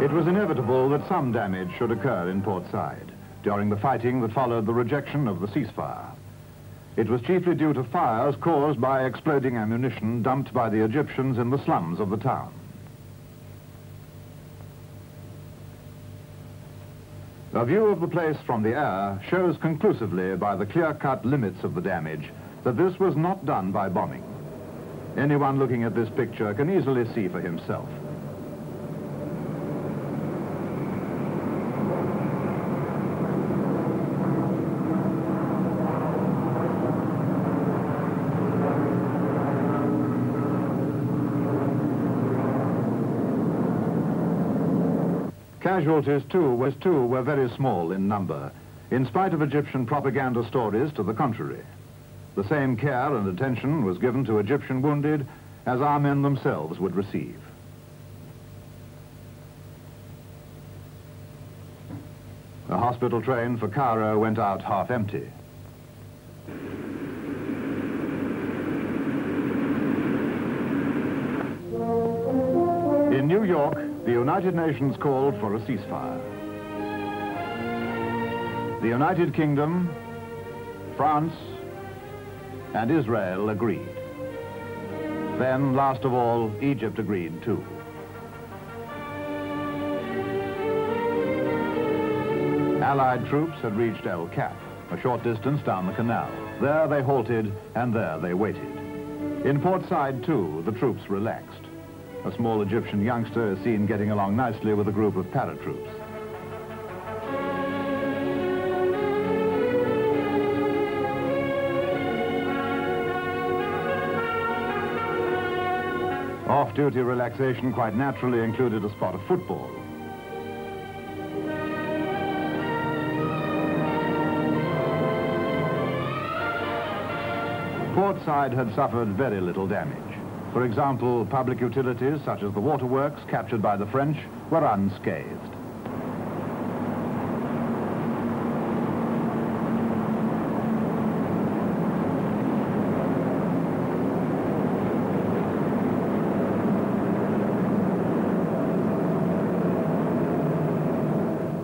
It was inevitable that some damage should occur in Port Said during the fighting that followed the rejection of the ceasefire. It was chiefly due to fires caused by exploding ammunition dumped by the Egyptians in the slums of the town. A view of the place from the air shows conclusively by the clear-cut limits of the damage that this was not done by bombing. Anyone looking at this picture can easily see for himself. Casualties, too, were very small in number, in spite of Egyptian propaganda stories to the contrary. The same care and attention was given to Egyptian wounded as our men themselves would receive. The hospital train for Cairo went out half empty. In New York, the United Nations called for a ceasefire. The United Kingdom, France, and Israel agreed. Then, last of all, Egypt agreed too. Allied troops had reached El Cap, a short distance down the canal. There they halted, and there they waited. In Port Said, too, the troops relaxed. A small Egyptian youngster is seen getting along nicely with a group of paratroops. Off-duty relaxation quite naturally included a spot of football. Port Said had suffered very little damage. For example, public utilities such as the waterworks captured by the French were unscathed.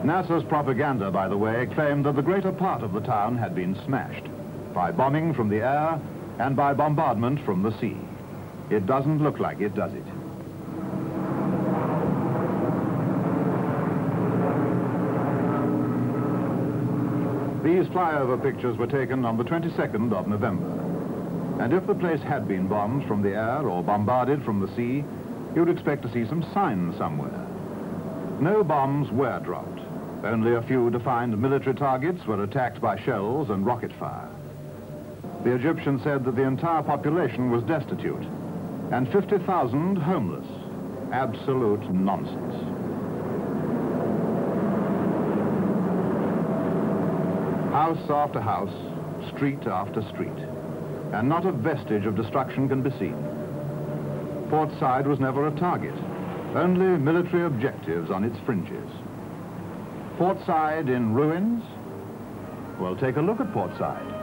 Nasser's propaganda, by the way, claimed that the greater part of the town had been smashed by bombing from the air and by bombardment from the sea. It doesn't look like it, does it? These flyover pictures were taken on the 22nd of November. And if the place had been bombed from the air or bombarded from the sea, you'd expect to see some signs somewhere. No bombs were dropped. Only a few defined military targets were attacked by shells and rocket fire. The Egyptians said that the entire population was destitute, and 50,000 homeless. Absolute nonsense. House after house, street after street, and not a vestige of destruction can be seen. Port Said was never a target, only military objectives on its fringes. Port Said in ruins? Well, take a look at Port Said.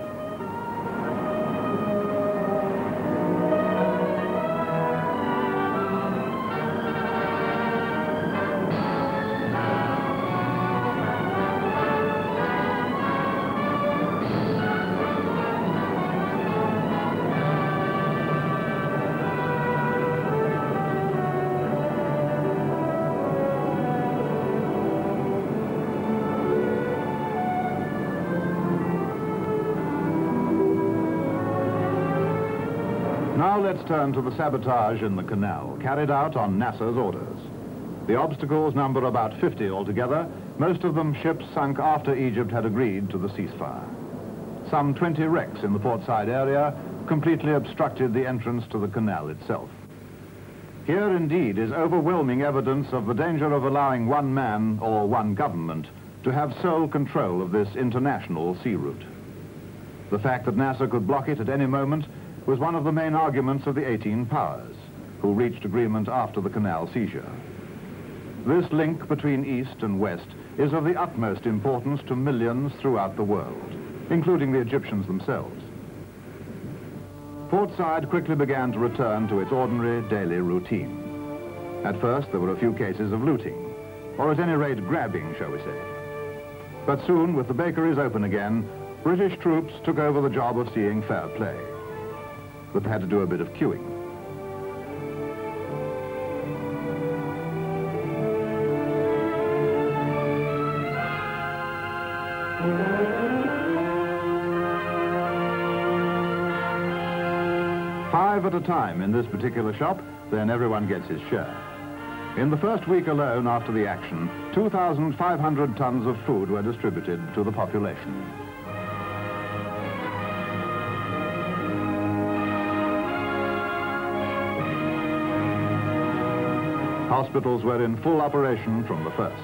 Now let's turn to the sabotage in the canal, carried out on Nasser's orders. The obstacles number about 50 altogether, most of them ships sunk after Egypt had agreed to the ceasefire. Some 20 wrecks in the Port Said area completely obstructed the entrance to the canal itself. Here indeed is overwhelming evidence of the danger of allowing one man or one government to have sole control of this international sea route. The fact that Nasser could block it at any moment was one of the main arguments of the 18 powers, who reached agreement after the canal seizure. This link between East and West is of the utmost importance to millions throughout the world, including the Egyptians themselves. Port Said quickly began to return to its ordinary daily routine. At first, there were a few cases of looting, or at any rate grabbing, shall we say. But soon, with the bakeries open again, British troops took over the job of seeing fair play. But they had to do a bit of queuing. Five at a time in this particular shop, then everyone gets his share. In the first week alone after the action, 2,500 tons of food were distributed to the population. Hospitals were in full operation from the first.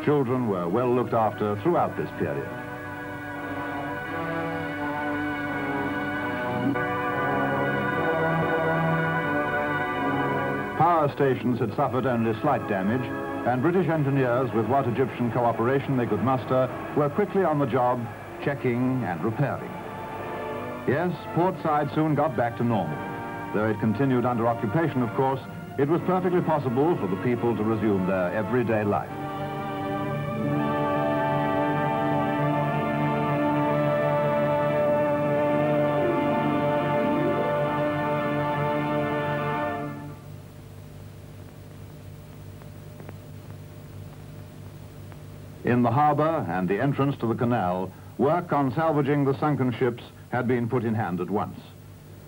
Children were well looked after throughout this period. Power stations had suffered only slight damage, and British engineers, with what Egyptian cooperation they could muster, were quickly on the job, checking and repairing. Yes, Port Said soon got back to normal. Though it continued under occupation, of course, it was perfectly possible for the people to resume their everyday life. In the harbour and the entrance to the canal, work on salvaging the sunken ships had been put in hand at once.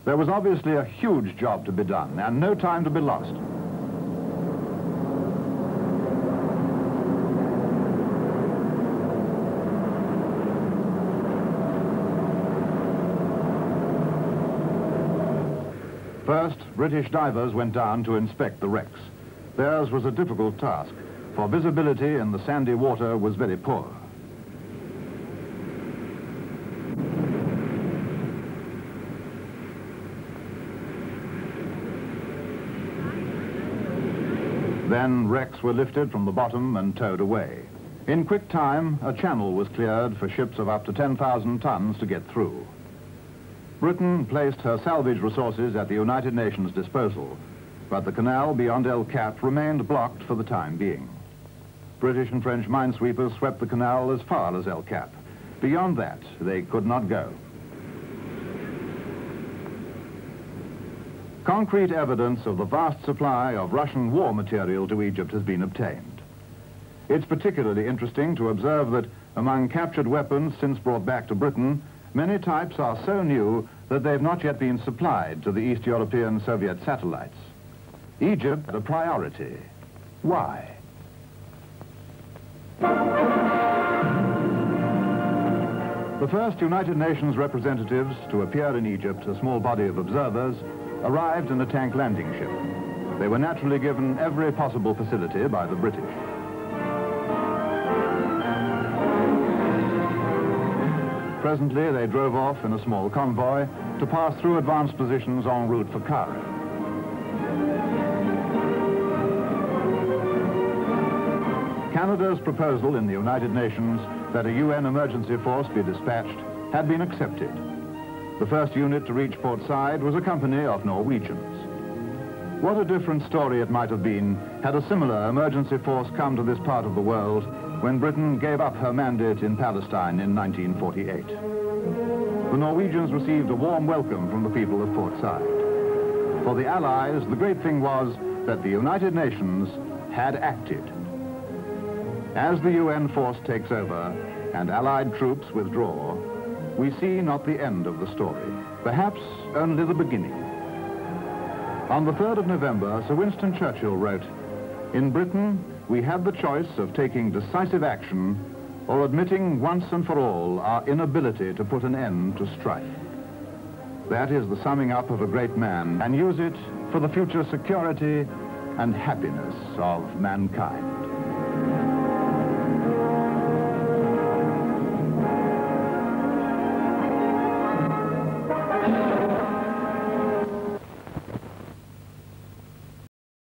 There was obviously a huge job to be done and no time to be lost. First, British divers went down to inspect the wrecks. Theirs was a difficult task, for visibility in the sandy water was very poor. Then wrecks were lifted from the bottom and towed away. In quick time, a channel was cleared for ships of up to 10,000 tons to get through. Britain placed her salvage resources at the United Nations' disposal, but the canal beyond El Cap remained blocked for the time being. British and French minesweepers swept the canal as far as El Cap. Beyond that, they could not go. Concrete evidence of the vast supply of Russian war material to Egypt has been obtained. It's particularly interesting to observe that among captured weapons since brought back to Britain, many types are so new that they've not yet been supplied to the East European Soviet satellites. Egypt, a priority. Why? The first United Nations representatives to appear in Egypt, a small body of observers, arrived in a tank landing ship. They were naturally given every possible facility by the British. Presently, they drove off in a small convoy to pass through advanced positions en route for Cairo. Canada's proposal in the United Nations that a UN emergency force be dispatched had been accepted. The first unit to reach Port Said was a company of Norwegians. What a different story it might have been had a similar emergency force come to this part of the world when Britain gave up her mandate in Palestine in 1948. The Norwegians received a warm welcome from the people of Port Said. For the Allies, the great thing was that the United Nations had acted. As the UN force takes over and Allied troops withdraw, we see not the end of the story, perhaps only the beginning. On the 3rd of November, Sir Winston Churchill wrote, "In Britain, we have the choice of taking decisive action or admitting once and for all our inability to put an end to strife." That is the summing up of a great man, and use it for the future security and happiness of mankind.